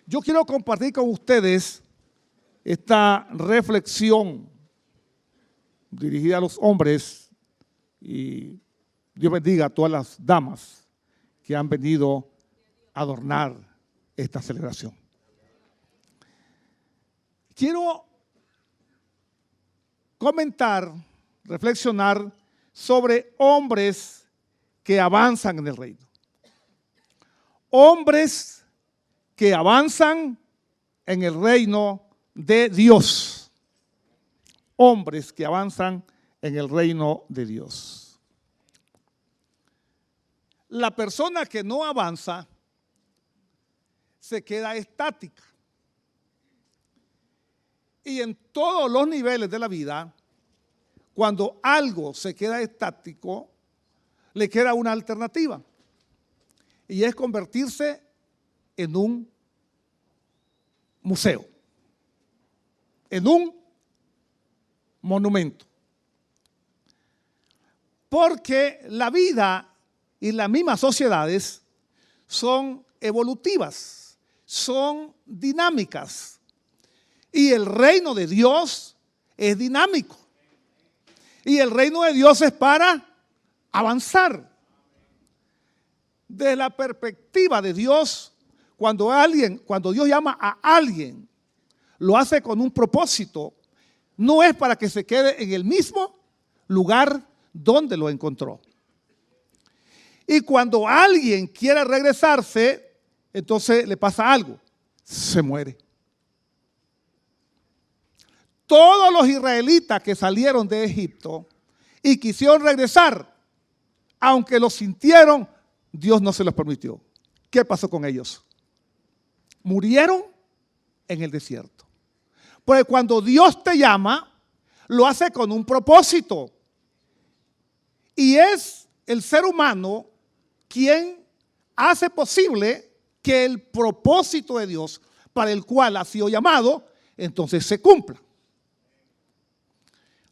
Yo quiero compartir con ustedes esta reflexión dirigida a los hombres, y Dios bendiga a todas las damas que han venido a adornar esta celebración. Quiero comentar, reflexionar sobre hombres que avanzan en el reino. Hombres que avanzan en el reino de Dios. Hombres que avanzan en el reino de Dios. La persona que no avanza se queda estática. Y en todos los niveles de la vida, cuando algo se queda estático, le queda una alternativa. Y es convertirse en un museo, en un monumento. Porque la vida y las mismas sociedades son evolutivas, son dinámicas. Y el reino de Dios es dinámico. Y el reino de Dios es para avanzar. Desde la perspectiva de Dios, cuando Dios llama a alguien, lo hace con un propósito. No es para que se quede en el mismo lugar donde lo encontró. Y cuando alguien quiere regresarse, entonces le pasa algo, se muere. Todos los israelitas que salieron de Egipto y quisieron regresar, aunque lo sintieron, Dios no se los permitió. ¿Qué pasó con ellos? Murieron en el desierto. Porque cuando Dios te llama, lo hace con un propósito. Y es el ser humano quien hace posible que el propósito de Dios para el cual ha sido llamado, entonces se cumpla.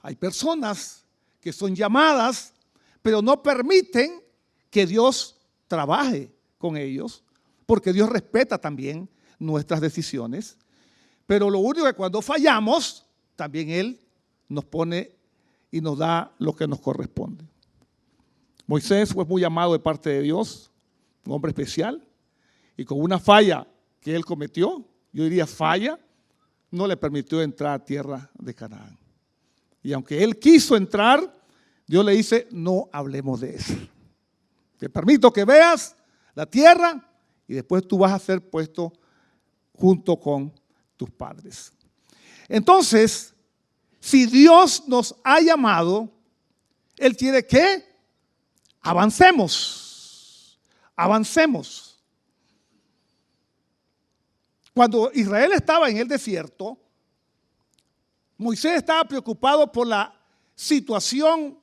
Hay personas que son llamadas, pero no permiten que Dios trabaje con ellos, porque Dios respeta también nuestras decisiones. Pero lo único que cuando fallamos, también Él nos pone y nos da lo que nos corresponde. Moisés fue muy llamado de parte de Dios, un hombre especial, y con una falla que él cometió, yo diría falla, no le permitió entrar a tierra de Canaán. Y aunque él quiso entrar, Dios le dice, no hablemos de eso. Te permito que veas la tierra y después tú vas a ser puesto junto con tus padres. Entonces, si Dios nos ha llamado, Él quiere que avancemos. Avancemos. Cuando Israel estaba en el desierto, Moisés estaba preocupado por la situación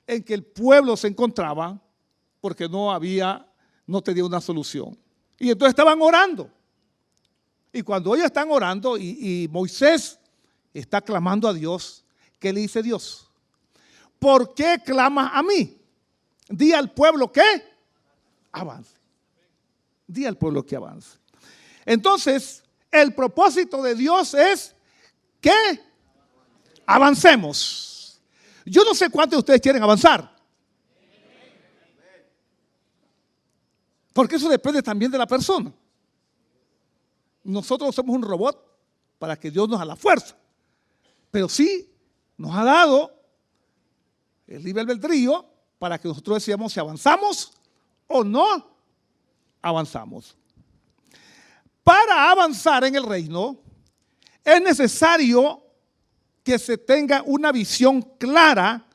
en que el pueblo se encontraba, porque no tenía una solución. Y entonces estaban orando. Y cuando ellos están orando y Moisés está clamando a Dios, ¿qué le dice Dios? ¿Por qué clamas a mí? Di al pueblo que avance. Di al pueblo que avance. Entonces, el propósito de Dios es que avancemos. Yo no sé cuántos de ustedes quieren avanzar. Porque eso depende también de la persona. Nosotros somos un robot para que Dios nos haga la fuerza. Pero sí nos ha dado el libre albedrío para que nosotros decidamos si avanzamos o no avanzamos. Para avanzar en el reino es necesario que se tenga una visión clara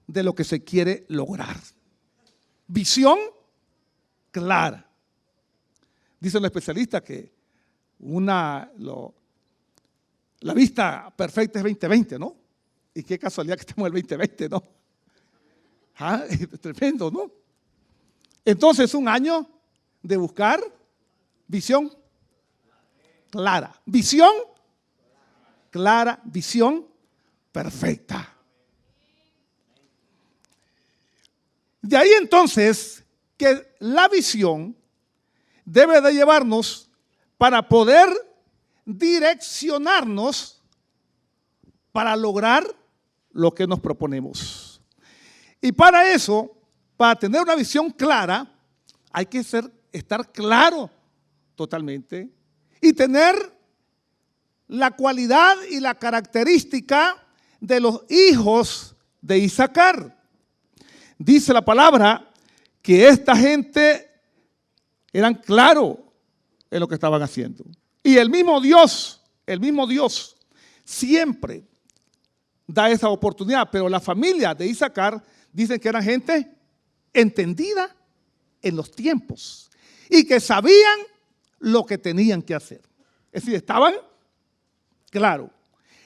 de lo que se quiere lograr. Visión clara. Dicen los especialistas que la vista perfecta es 20/20, ¿no? Y qué casualidad que estamos en el 2020, ¿no? Es tremendo, ¿no? Entonces es un año de buscar visión clara. Visión clara, visión perfecta. De ahí entonces que la visión debe de llevarnos para poder direccionarnos para lograr lo que nos proponemos. Y para eso, para tener una visión clara, hay que estar claro totalmente y tener la cualidad y la característica de los hijos de Isaacar. Dice la palabra que esta gente eran claros en lo que estaban haciendo. Y el mismo Dios siempre da esa oportunidad, pero la familia de Isaacar dicen que eran gente entendida en los tiempos y que sabían lo que tenían que hacer. Es decir, estaban claros.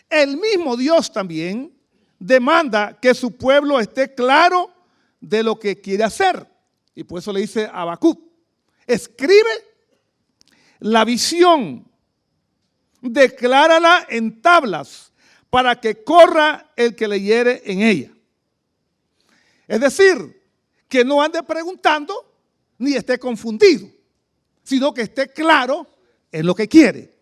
El mismo Dios también demanda que su pueblo esté claro de lo que quiere hacer. Y por eso le dice a Habacuc: escribe la visión, declárala en tablas, para que corra el que leyere en ella. Es decir, que no ande preguntando ni esté confundido, sino que esté claro en lo que quiere.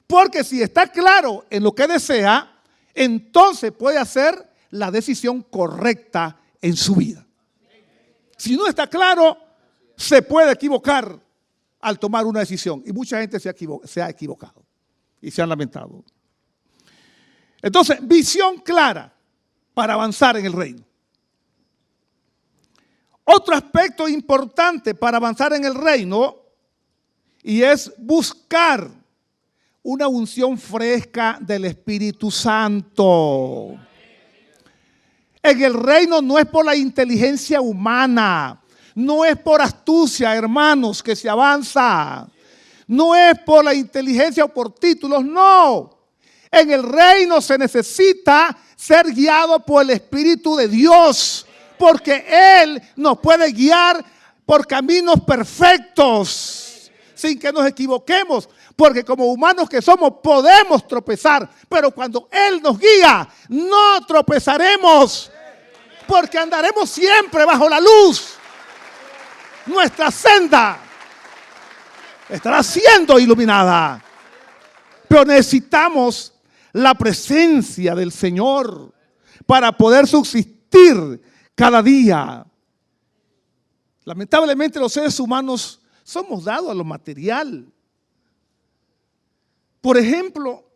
Porque si está claro en lo que desea, entonces puede hacer la decisión correcta en su vida. Si no está claro, se puede equivocar al tomar una decisión. Y mucha gente se ha equivocado y se han lamentado. Entonces, visión clara para avanzar en el reino. Otro aspecto importante para avanzar en el reino y es buscar una unción fresca del Espíritu Santo. En el reino no es por la inteligencia humana, no es por astucia, hermanos, que se avanza. No es por la inteligencia o por títulos, no. En el reino se necesita ser guiado por el Espíritu de Dios, porque Él nos puede guiar por caminos perfectos, sin que nos equivoquemos, porque como humanos que somos podemos tropezar, pero cuando Él nos guía, no tropezaremos, porque andaremos siempre bajo la luz. Nuestra senda estará siendo iluminada, pero necesitamos la presencia del Señor para poder subsistir cada día. Lamentablemente los seres humanos somos dados a lo material. Por ejemplo,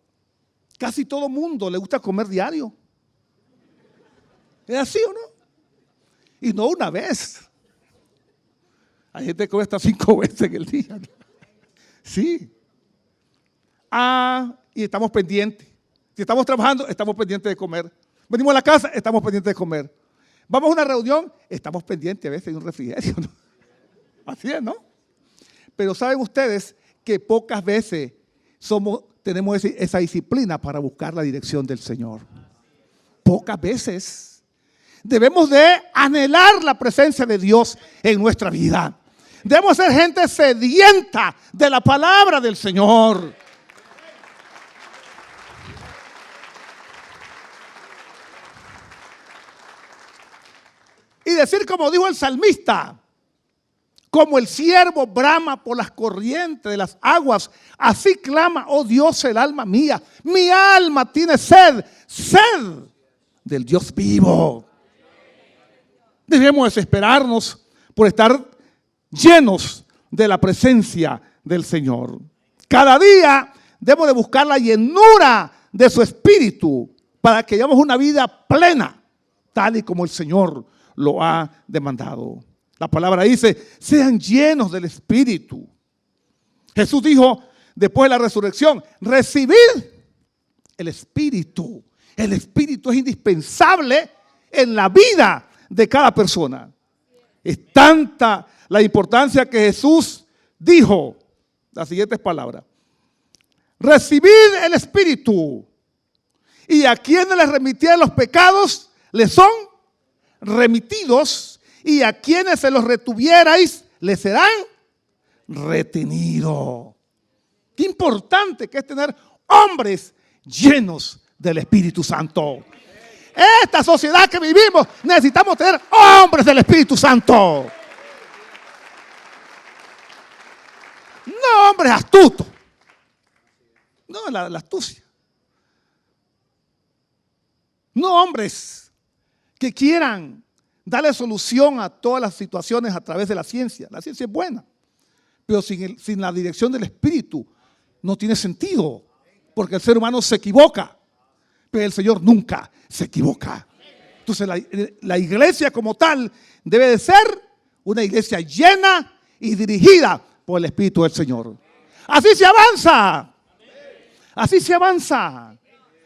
casi todo mundo le gusta comer diario. ¿Es así o no? Y no una vez. Hay gente que come hasta 5 veces en el día. Sí. Y estamos pendientes. Si estamos trabajando, estamos pendientes de comer. Venimos a la casa, estamos pendientes de comer. Vamos a una reunión, estamos pendientes a veces de un refrigerio, ¿no? Así es, ¿no? Pero saben ustedes que pocas veces tenemos esa disciplina para buscar la dirección del Señor. Pocas veces. Debemos de anhelar la presencia de Dios en nuestra vida. Debemos ser gente sedienta de la palabra del Señor. Y decir como dijo el salmista: como el ciervo brama por las corrientes de las aguas, así clama, oh Dios, el alma mía. Mi alma tiene sed del Dios vivo. Debemos desesperarnos por estar llenos de la presencia del Señor. Cada día debemos de buscar la llenura de su Espíritu para que llevemos una vida plena, tal y como el Señor lo ha demandado. La palabra dice: sean llenos del Espíritu. Jesús dijo después de la resurrección: recibid el Espíritu. El Espíritu es indispensable en la vida de cada persona. Es tanta la importancia que Jesús dijo las siguientes palabras: recibid el Espíritu, y a quienes les remitieron los pecados les son remitidos, y a quienes se los retuvierais les serán retenidos. Qué importante que es tener hombres llenos del Espíritu Santo. Esta sociedad que vivimos, necesitamos tener hombres del Espíritu Santo. No hombres astutos. No, la astucia. No hombres que quieran darle solución a todas las situaciones a través de la ciencia. La ciencia es buena, pero sin la dirección del Espíritu no tiene sentido, porque el ser humano se equivoca, pero el Señor nunca se equivoca. Entonces la iglesia como tal debe de ser una iglesia llena y dirigida por el Espíritu del Señor. Así se avanza. Así se avanza.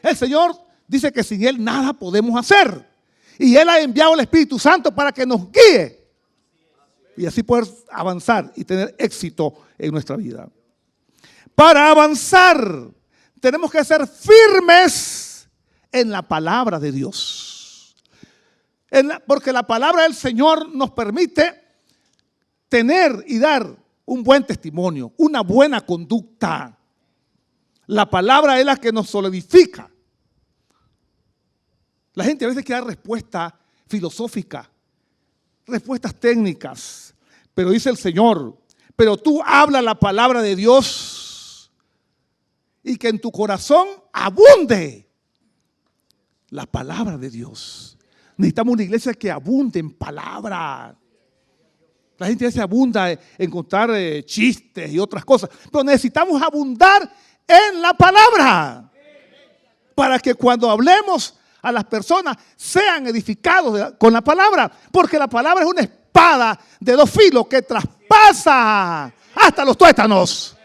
El Señor dice que sin Él nada podemos hacer. Y Él ha enviado el Espíritu Santo para que nos guíe. Y así poder avanzar y tener éxito en nuestra vida. Para avanzar, tenemos que ser firmes en la palabra de Dios. Porque la palabra del Señor nos permite tener y dar un buen testimonio, una buena conducta. La palabra es la que nos solidifica. La gente a veces quiere dar respuesta filosófica, respuestas técnicas, pero dice el Señor, pero tú habla la palabra de Dios y que en tu corazón abunde la palabra de Dios. Necesitamos una iglesia que abunde en palabra. La gente a veces abunda en contar chistes y otras cosas, pero necesitamos abundar en la palabra para que cuando hablemos a las personas sean edificados con la palabra, porque la palabra es una espada de dos filos que traspasa hasta los tuétanos.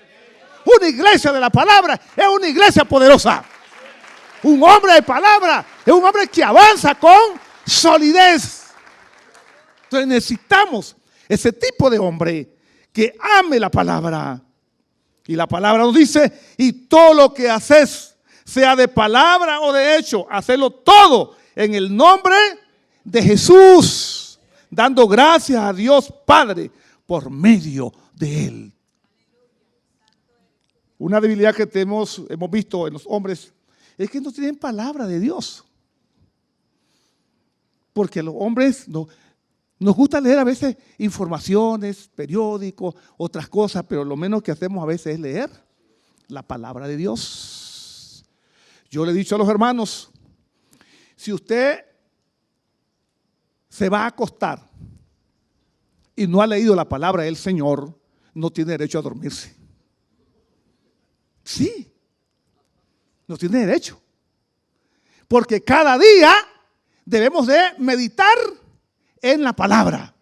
Una iglesia de la palabra es una iglesia poderosa. Un hombre de palabra es un hombre que avanza con solidez. Entonces necesitamos ese tipo de hombre que ame la palabra. Y la palabra nos dice, y todo lo que haces, sea de palabra o de hecho, hacerlo todo en el nombre de Jesús, dando gracias a Dios Padre por medio de Él. Una debilidad que hemos visto en los hombres es que no tienen palabra de Dios. Porque los hombres nos gusta leer a veces informaciones, periódicos, otras cosas, pero lo menos que hacemos a veces es leer la palabra de Dios. Yo le he dicho a los hermanos, si usted se va a acostar y no ha leído la palabra del Señor, no tiene derecho a dormirse. Sí, no tiene derecho. Porque cada día debemos de meditar en la palabra.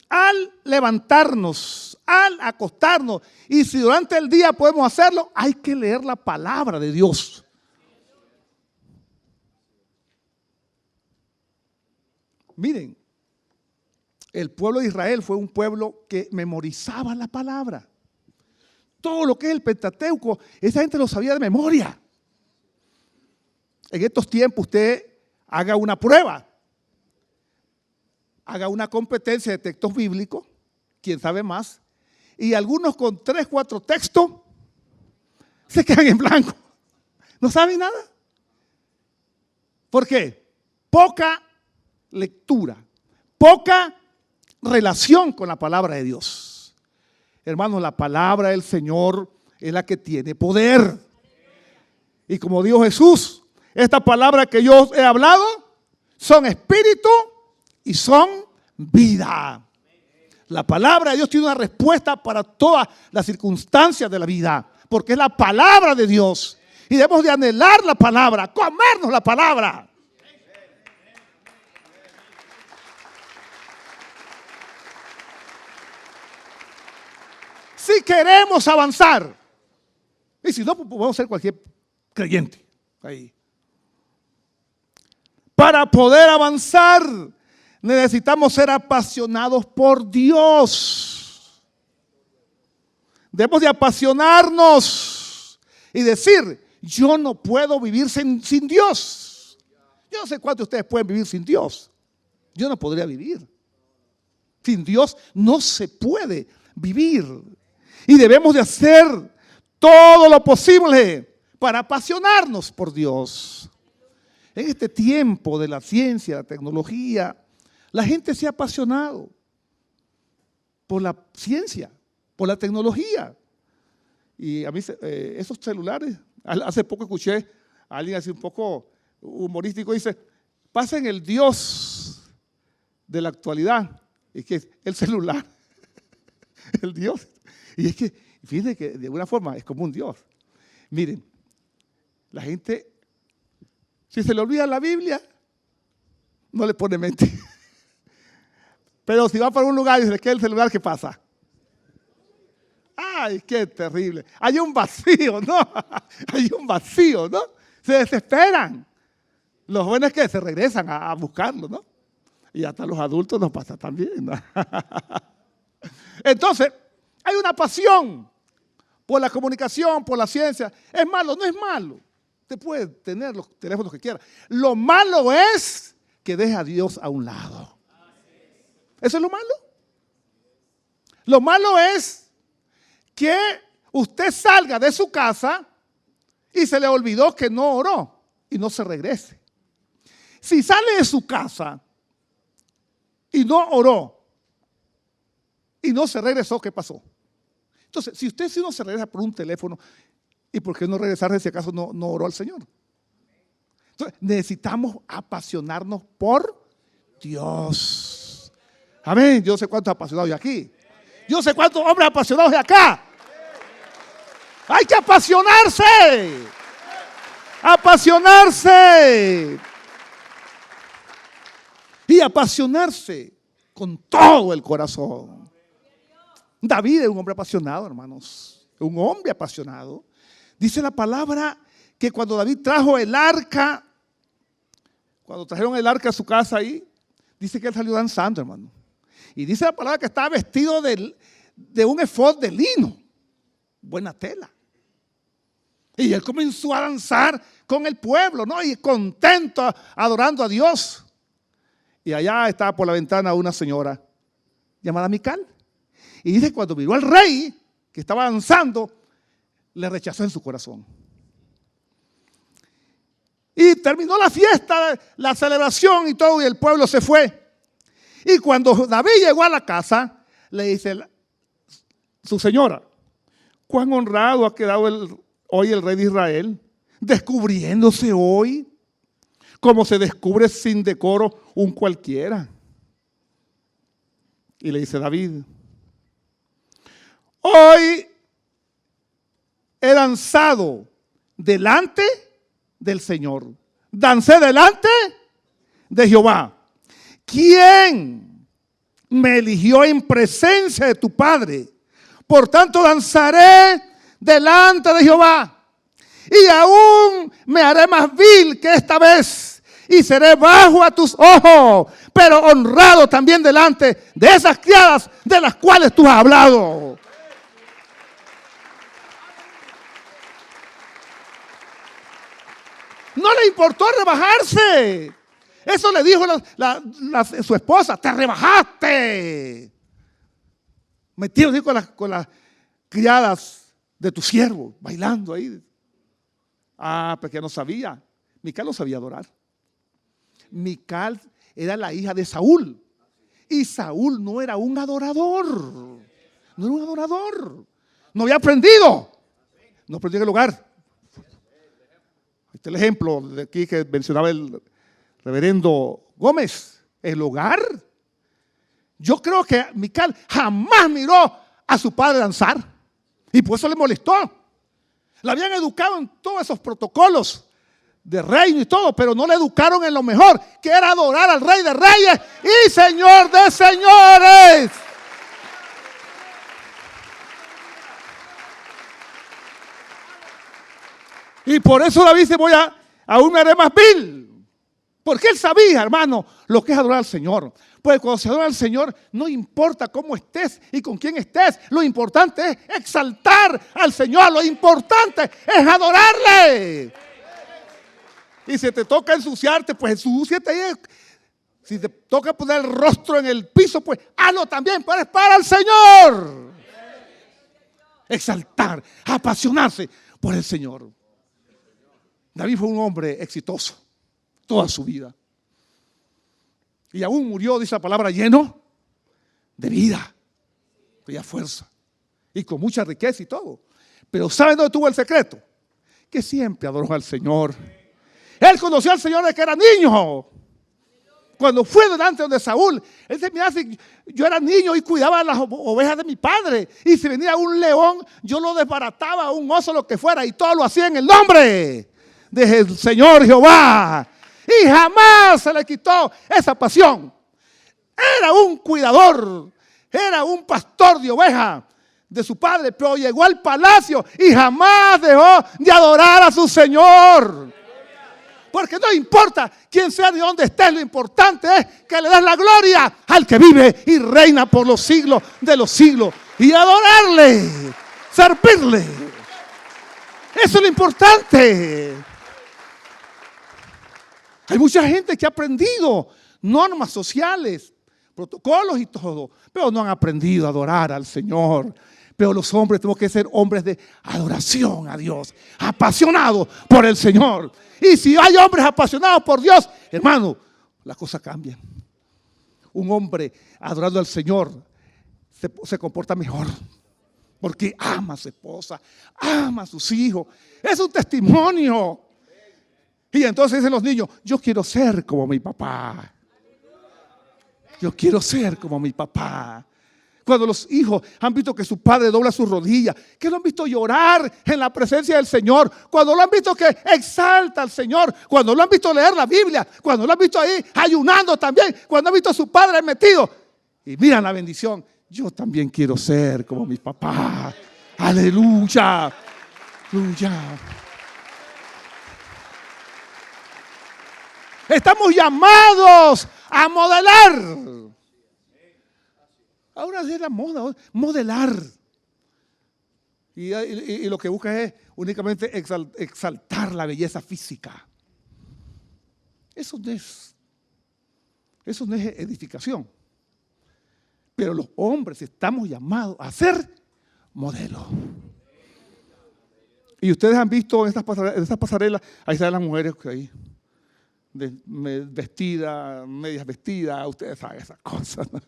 Al levantarnos, al acostarnos, y si durante el día podemos hacerlo, hay que leer la palabra de Dios. Miren, el pueblo de Israel fue un pueblo que memorizaba la palabra. Todo lo que es el Pentateuco, esa gente lo sabía de memoria. En estos tiempos usted haga una prueba. Haga una competencia de textos bíblicos, quién sabe más, y algunos con 3, 4 textos se quedan en blanco. No saben nada. ¿Por qué? Poca lectura, poca relación con la palabra de Dios. Hermanos, la palabra del Señor es la que tiene poder. Y como dijo Jesús, esta palabra que yo he hablado son espíritu y son vida. La palabra de Dios tiene una respuesta para todas las circunstancias de la vida, porque es la palabra de Dios. Y debemos de anhelar la palabra, comernos la palabra. Si queremos avanzar, y si no, pues podemos ser cualquier creyente ahí. Para poder avanzar, necesitamos ser apasionados por Dios. Debemos de apasionarnos y decir, yo no puedo vivir sin Dios. Yo no sé cuántos de ustedes pueden vivir sin Dios. Yo no podría vivir. Sin Dios no se puede vivir. Y debemos de hacer todo lo posible para apasionarnos por Dios. En este tiempo de la ciencia, la tecnología, la gente se ha apasionado por la ciencia, por la tecnología. Y a mí esos celulares, hace poco escuché a alguien así un poco humorístico, dice, pasen el Dios de la actualidad, y que es el celular, el Dios. Y es que, fíjense que de alguna forma es como un Dios. Miren, la gente, si se le olvida la Biblia, no le pone mente. Pero si va para un lugar y se le queda el celular, ¿qué pasa? ¡Ay, qué terrible! Hay un vacío, ¿no? Hay un vacío, ¿no? Se desesperan. Los jóvenes que se regresan a buscarlo, ¿no? Y hasta los adultos nos pasa también, ¿no? Entonces, hay una pasión por la comunicación, por la ciencia. ¿Es malo? No es malo. Usted puede tener los teléfonos que quiera. Lo malo es que deje a Dios a un lado. ¿Eso es lo malo? Lo malo es que usted salga de su casa y se le olvidó que no oró y no se regrese. Si sale de su casa y no oró y no se regresó, ¿qué pasó? Entonces, si uno se regresa por un teléfono, ¿y por qué no regresarse si acaso no oró al Señor? Entonces, necesitamos apasionarnos por Dios. Amén. Yo sé cuántos apasionados hay aquí. Yo sé cuántos hombres apasionados hay acá. Hay que apasionarse. Apasionarse. Y apasionarse con todo el corazón. David es un hombre apasionado, hermanos. Un hombre apasionado. Dice la palabra que cuando David trajo el arca, cuando trajeron el arca a su casa ahí, dice que él salió danzando, hermano. Y dice la palabra que estaba vestido de un efod de lino. Buena tela. Y él comenzó a danzar con el pueblo, ¿no? Y contento, adorando a Dios. Y allá estaba por la ventana una señora llamada Mical. Y dice que cuando miró al rey, que estaba danzando, le rechazó en su corazón. Y terminó la fiesta, la celebración y todo, y el pueblo se fue. Y cuando David llegó a la casa, le dice su señora, cuán honrado ha quedado hoy el rey de Israel, descubriéndose hoy, como se descubre sin decoro un cualquiera. Y le dice David, hoy he danzado delante del Señor. Dancé delante de Jehová. ¿Quién me eligió en presencia de tu padre? Por tanto danzaré delante de Jehová. Y aún me haré más vil que esta vez. Y seré bajo a tus ojos, pero honrado también delante de esas criadas de las cuales tú has hablado. No le importó rebajarse. Eso le dijo su esposa, te rebajaste. Metido con las criadas de tu siervo, bailando ahí. Ah, porque no sabía. Mical no sabía adorar. Mical era la hija de Saúl. Y Saúl no era un adorador. No era un adorador. No había aprendido. No aprendió en el hogar. Este es el ejemplo de aquí que mencionaba el reverendo Gómez. El hogar. Yo creo que Mical jamás miró a su padre danzar. Y por eso le molestó. La habían educado en todos esos protocolos de reino y todo, pero no le educaron en lo mejor, que era adorar al Rey de Reyes y Señor de Señores. Y por eso David dice, aún me haré más vil. Porque él sabía, hermano, lo que es adorar al Señor. Pues cuando se adora al Señor, no importa cómo estés y con quién estés. Lo importante es exaltar al Señor. Lo importante es adorarle. Y si te toca ensuciarte, pues ensúciate ahí. Si te toca poner el rostro en el piso, pues hazlo también, pero es para el Señor. Exaltar, apasionarse por el Señor. David fue un hombre exitoso. toda su vida. Y aún murió, dice la palabra, lleno de vida, de fuerza y con mucha riqueza y todo. Pero ¿saben dónde tuvo el secreto? Que siempre adoró al Señor. Él conoció al Señor desde que era niño. Cuando fue delante de Saúl, él se mira, si yo era niño y cuidaba las ovejas de mi padre. Y si venía un león, yo lo desbarataba, un oso, lo que fuera. Y todo lo hacía en el nombre del Señor Jehová. Y jamás se le quitó esa pasión. Era un cuidador, era un pastor de ovejas de su padre, pero llegó al palacio y jamás dejó de adorar a su Señor. Porque no importa quién sea ni dónde esté, lo importante es que le das la gloria al que vive y reina por los siglos de los siglos. Y adorarle, servirle. Eso es lo importante. Hay mucha gente que ha aprendido normas sociales, protocolos y todo, pero no han aprendido a adorar al Señor. Pero los hombres tenemos que ser hombres de adoración a Dios, apasionados por el Señor. Y si hay hombres apasionados por Dios, hermano, las cosas cambian. Un hombre adorando al Señor se comporta mejor, porque ama a su esposa, ama a sus hijos. Es un testimonio. Y entonces dicen los niños, yo quiero ser como mi papá. Yo quiero ser como mi papá. Cuando los hijos han visto que su padre dobla sus rodillas, que lo han visto llorar en la presencia del Señor, cuando lo han visto que exalta al Señor, cuando lo han visto leer la Biblia, cuando lo han visto ahí ayunando también, cuando han visto a su padre metido y miran la bendición, yo también quiero ser como mi papá. Aleluya, aleluya. Estamos llamados a modelar. Ahora es la moda, modelar. Y lo que busca es únicamente exaltar la belleza física. Eso no es edificación. Pero los hombres estamos llamados a ser modelos. Y ustedes han visto en estas pasarelas, ahí están las mujeres que ahí, vestidas, medias vestidas, ustedes saben esas cosas, ¿no?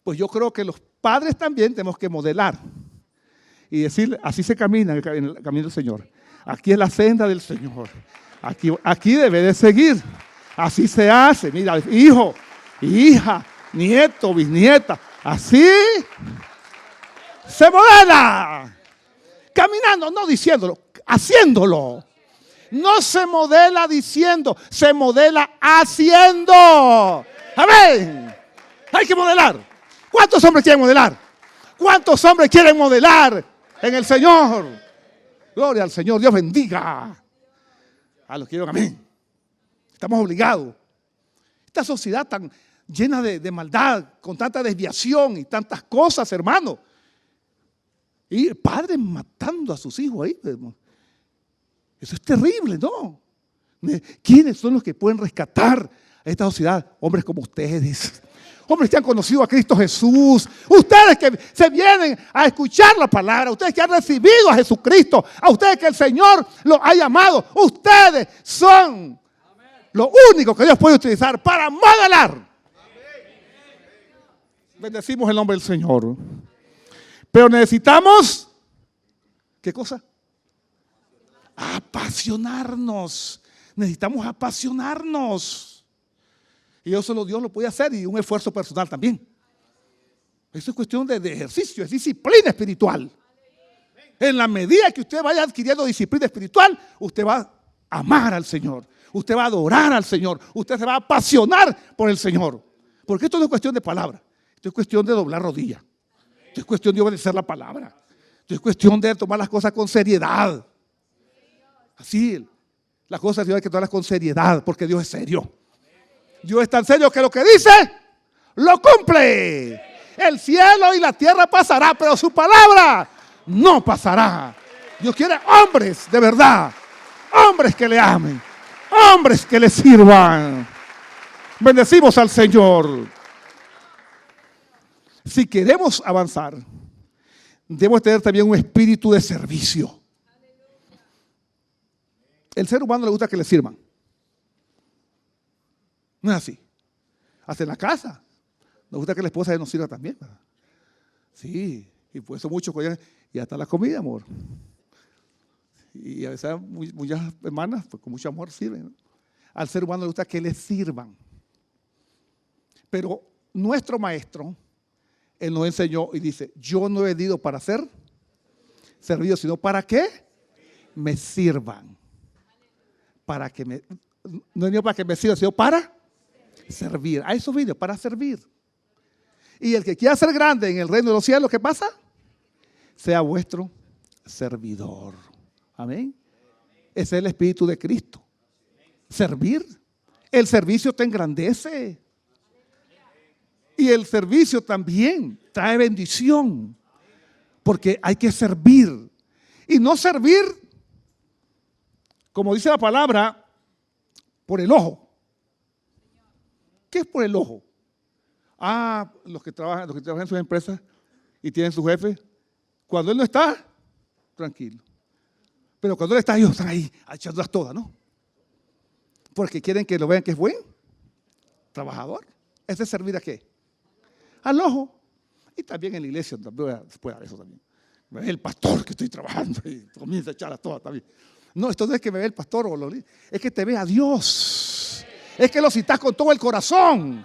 Pues yo creo que los padres también tenemos que modelar y decir, así se camina en el camino del Señor. Aquí es la senda del Señor. Aquí debe de seguir. Así se hace. Mira, hijo, hija, nieto, bisnieta. Así se modela. Caminando, no diciéndolo, haciéndolo. No se modela diciendo, se modela haciendo. Amén. Hay que modelar. ¿Cuántos hombres quieren modelar? ¿Cuántos hombres quieren modelar en el Señor? Gloria al Señor, Dios bendiga a los que quieren, amén. Estamos obligados. Esta sociedad tan llena de maldad, con tanta desviación y tantas cosas, hermano. Y padres matando a sus hijos ahí. Eso es terrible, ¿no? ¿Quiénes son los que pueden rescatar a esta sociedad? Hombres como ustedes. Hombres que han conocido a Cristo Jesús, ustedes que se vienen a escuchar la palabra, ustedes que han recibido a Jesucristo, a ustedes que el Señor los ha llamado, ustedes son lo único que Dios puede utilizar para modelar. Bendecimos el nombre del Señor. Pero necesitamos, ¿qué cosa? Apasionarnos. Necesitamos apasionarnos. Y eso solo Dios lo puede hacer y un esfuerzo personal también. Eso es cuestión de ejercicio, es disciplina espiritual. En la medida que usted vaya adquiriendo disciplina espiritual, usted va a amar al Señor. Usted va a adorar al Señor. Usted se va a apasionar por el Señor. Porque esto no es cuestión de palabra. Esto es cuestión de doblar rodillas. Esto es cuestión de obedecer la palabra. Esto es cuestión de tomar las cosas con seriedad. Así, las cosas Dios hay que tomarlas con seriedad porque Dios es serio. Dios es tan serio que lo que dice, lo cumple. El cielo y la tierra pasará, pero su palabra no pasará. Dios quiere hombres de verdad, hombres que le amen, hombres que le sirvan. Bendecimos al Señor. Si queremos avanzar, debemos tener también un espíritu de servicio. El ser humano le gusta que le sirvan. No es así. Hasta en la casa. Nos gusta que la esposa nos sirva también, ¿verdad? Sí, y por eso muchos cogen, y hasta la comida, amor. Y a veces muchas hermanas, pues con mucho amor sirven, ¿no? Al ser humano le gusta que le sirvan. Pero nuestro maestro, él nos enseñó y dice, yo no he venido para ser servido, sino para que me sirvan. Para que me, no he venido para que me sirvan, sino para servir. A eso vino, para servir. Y el que quiera ser grande en el reino de los cielos, ¿qué pasa? Sea vuestro servidor. Amén. Ese es el espíritu de Cristo. Servir. El servicio te engrandece. Y el servicio también trae bendición. Porque hay que servir. Y no servir, como dice la palabra, por el ojo. ¿Qué es por el ojo? Los que trabajan en sus empresas y tienen su jefe, cuando él no está, tranquilo. Pero cuando él está, ellos están ahí echándolas todas, ¿no? Porque quieren que lo vean que es buen trabajador. ¿Ese es servir a qué? Al ojo. Y también en la iglesia también puede haber eso también. Me ve el pastor que estoy trabajando y comienza a echarlas todas también. No, esto no es que me ve el pastor, es que te ve a Dios. Es que lo citas con todo el corazón.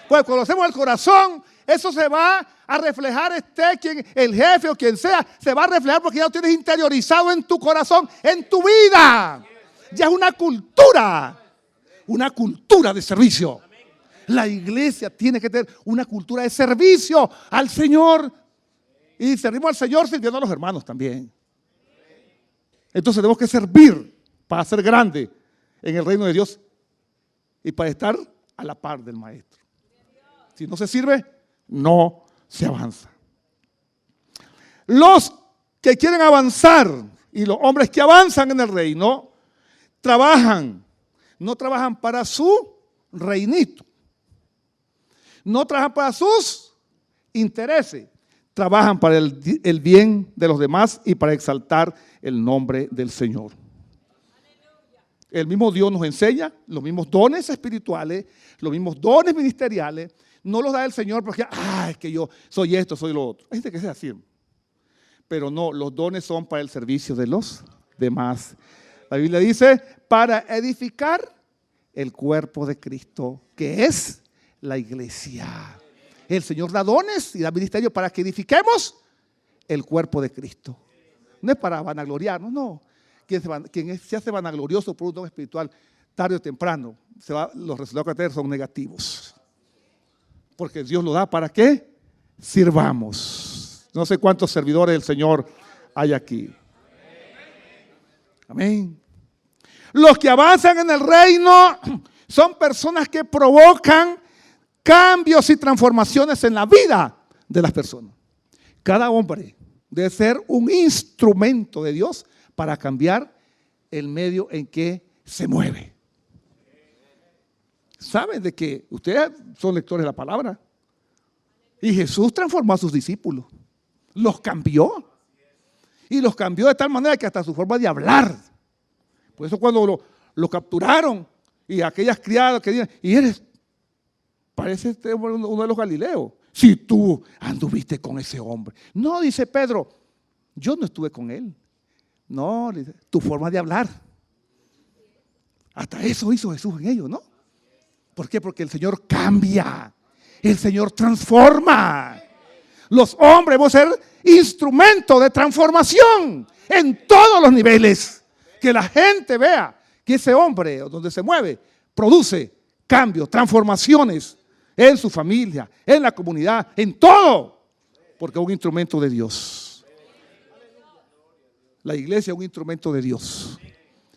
Pues cuando hacemos el corazón, eso se va a reflejar, quien, el jefe o quien sea, se va a reflejar porque ya lo tienes interiorizado en tu corazón, en tu vida. Ya es una cultura de servicio. La iglesia tiene que tener una cultura de servicio al Señor. Y servimos al Señor sirviendo a los hermanos también. Entonces tenemos que servir para ser grande en el reino de Dios y para estar a la par del Maestro. Si no se sirve, no se avanza. Los que quieren avanzar y los hombres que avanzan en el reino no trabajan para su reinito, no trabajan para sus intereses, trabajan para el bien de los demás y para exaltar el nombre del Señor. El mismo Dios nos enseña los mismos dones espirituales, los mismos dones ministeriales. No los da el Señor porque, es que yo soy esto, soy lo otro. Hay gente que sea así. Pero no, los dones son para el servicio de los demás. La Biblia dice, para edificar el cuerpo de Cristo, que es la iglesia. El Señor da dones y da ministerio para que edifiquemos el cuerpo de Cristo. No es para vanagloriarnos, no. Quien se hace vanaglorioso por un don espiritual, tarde o temprano, los resultados que va a tener son negativos. Porque Dios lo da para que sirvamos. No sé cuántos servidores del Señor hay aquí. Amén. Los que avanzan en el reino son personas que provocan cambios y transformaciones en la vida de las personas. Cada hombre debe ser un instrumento de Dios para cambiar el medio en que se mueve. ¿Saben de que ustedes son lectores de la palabra? Y Jesús transformó a sus discípulos. Los cambió. Y los cambió de tal manera que hasta su forma de hablar. Por eso cuando lo capturaron y aquellas criadas que dijeron, y eres, parece uno de los galileos. Si tú anduviste con ese hombre. No, dice Pedro, yo no estuve con él. No, tu forma de hablar. Hasta eso hizo Jesús en ellos, ¿no? ¿Por qué? Porque el Señor cambia. El Señor transforma. Los hombres debemos ser instrumento de transformación en todos los niveles. Que la gente vea que ese hombre donde se mueve produce cambios, transformaciones en su familia, en la comunidad, en todo. Porque es un instrumento de Dios. La iglesia es un instrumento de Dios.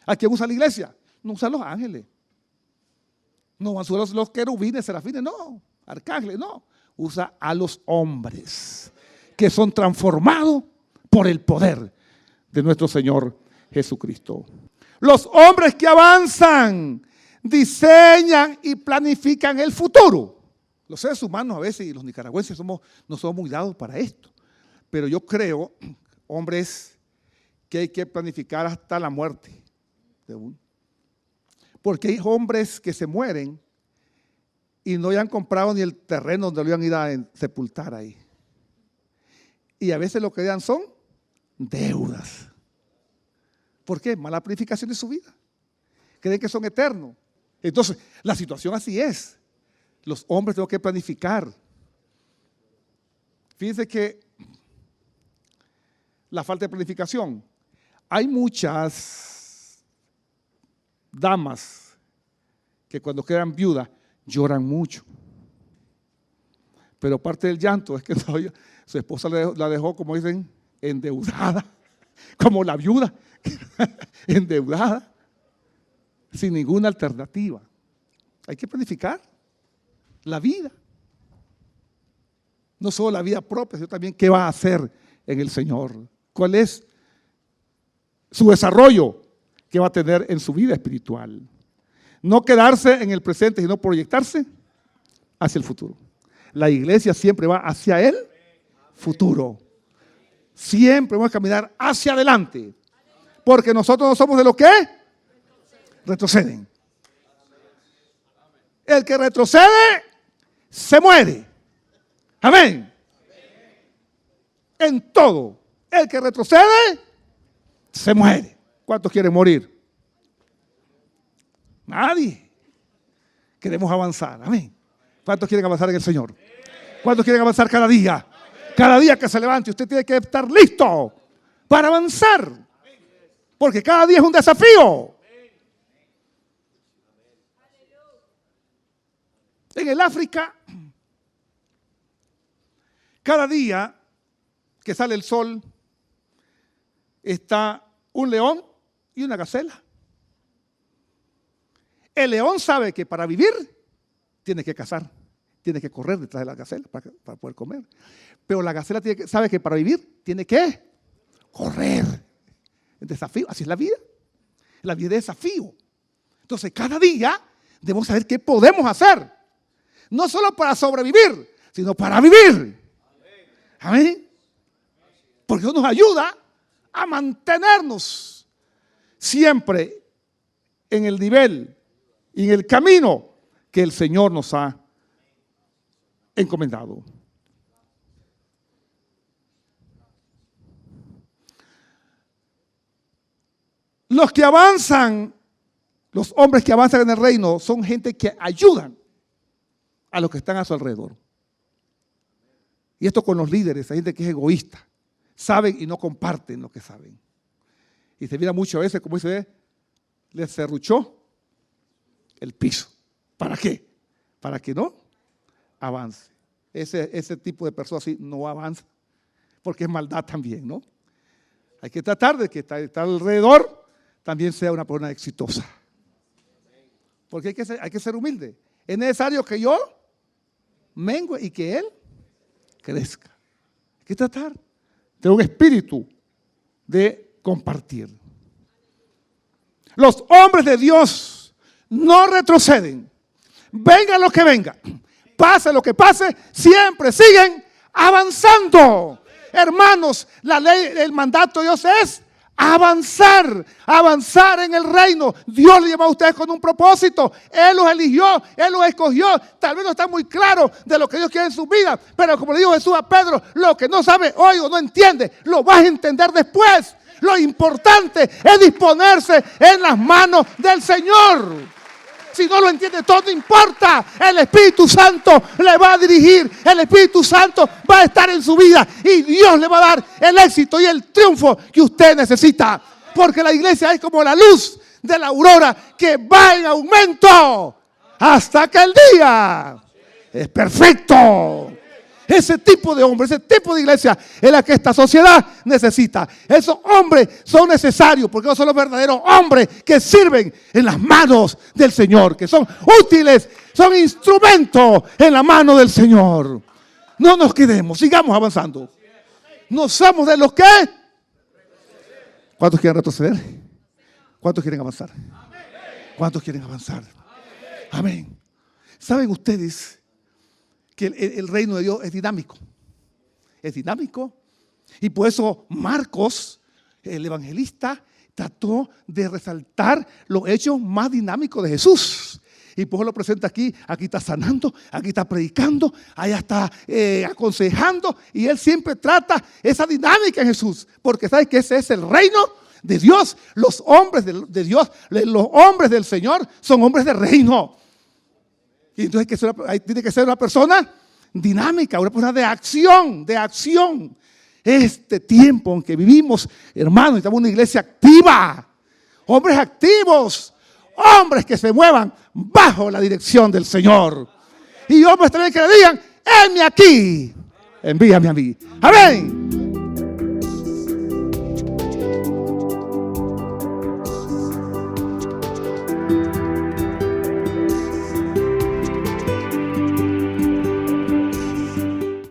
¿A quién usa la iglesia? No usa los ángeles. No usa los querubines, serafines, no. Arcángeles, no. Usa a los hombres que son transformados por el poder de nuestro Señor Jesucristo. Los hombres que avanzan, diseñan y planifican el futuro. Los seres humanos a veces y los nicaragüenses no somos muy dados para esto. Pero yo creo, hombres, que hay que planificar hasta la muerte. Porque hay hombres que se mueren y no habían comprado ni el terreno donde lo iban a ir a sepultar ahí. Y a veces lo que dan son deudas. ¿Por qué? Mala planificación de su vida. Creen que son eternos. Entonces, la situación así es. Los hombres tenemos que planificar. Fíjense que la falta de planificación. Hay muchas damas que cuando quedan viudas lloran mucho. Pero parte del llanto es que todavía su esposa la dejó, como dicen, endeudada, como la viuda, endeudada, sin ninguna alternativa. Hay que planificar la vida. No solo la vida propia, sino también qué va a hacer en el Señor. ¿Cuál es su desarrollo que va a tener en su vida espiritual? No quedarse en el presente, sino proyectarse hacia el futuro. La iglesia siempre va hacia el futuro. Siempre vamos a caminar hacia adelante. Porque nosotros no somos de los que retroceden. El que retrocede se muere. Amén. En todo. El que retrocede se muere. ¿Cuántos quieren morir? Nadie. Queremos avanzar. Amén. ¿Cuántos quieren avanzar en el Señor? ¿Cuántos quieren avanzar cada día? Cada día que se levante, usted tiene que estar listo para avanzar. Porque cada día es un desafío. En el África, cada día que sale el sol, está un león y una gacela. El león sabe que para vivir tiene que cazar, tiene que correr detrás de la gacela para poder comer. Pero la gacela sabe que para vivir tiene que correr. El desafío, así es la vida. La vida es desafío. Entonces, cada día debemos saber qué podemos hacer. No solo para sobrevivir, sino para vivir. Amén. Porque eso nos ayuda a mantenernos siempre en el nivel y en el camino que el Señor nos ha encomendado. Los que avanzan, los hombres que avanzan en el reino, son gente que ayudan a los que están a su alrededor. Y esto con los líderes, hay gente que es egoísta, saben y no comparten lo que saben. Y se mira muchas veces, como dice, les serruchó el piso. ¿Para qué? Para que no avance. Ese tipo de personas así no avanza, porque es maldad también, ¿no? Hay que tratar de que está alrededor también sea una persona exitosa. Porque hay que ser humilde. Es necesario que yo mengue y que él crezca. Hay que tratar de un espíritu de compartir. Los hombres de Dios no retroceden. Venga lo que venga, pase lo que pase, siempre siguen avanzando. Hermanos, la ley, el mandato de Dios es avanzar, avanzar en el reino. Dios le llamó a ustedes con un propósito. Él los eligió, Él los escogió. Tal vez no está muy claro de lo que Dios quiere en su vida, pero como le dijo Jesús a Pedro, lo que no sabe hoy o no entiende, lo vas a entender después. Lo importante es disponerse en las manos del Señor. Si no lo entiende todo, no importa. El Espíritu Santo le va a dirigir. El Espíritu Santo va a estar en su vida. Y Dios le va a dar el éxito y el triunfo que usted necesita. Porque la iglesia es como la luz de la aurora que va en aumento hasta que el día es perfecto. Ese tipo de hombre, ese tipo de iglesia es la que esta sociedad necesita. Esos hombres son necesarios porque ellos son los verdaderos hombres que sirven en las manos del Señor, que son útiles, son instrumentos en la mano del Señor. No nos quedemos, sigamos avanzando. No somos de los que... ¿Cuántos quieren retroceder? ¿Cuántos quieren avanzar? ¿Cuántos quieren avanzar? Amén. ¿Saben ustedes que el reino de Dios es dinámico? Es dinámico. Y por eso Marcos, el evangelista, trató de resaltar los hechos más dinámicos de Jesús. Y pues lo presenta aquí está sanando, aquí está predicando, allá está aconsejando. Y él siempre trata esa dinámica en Jesús, porque sabe que ese es el reino de Dios. Los hombres de Dios, los hombres del Señor son hombres de reino. Y entonces tiene que ser una persona dinámica, una persona de acción, de acción. Este tiempo en que vivimos, hermanos, necesitamos una iglesia activa, hombres activos, hombres que se muevan bajo la dirección del Señor. Y hombres también que le digan: heme aquí, envíame a mí. Amén.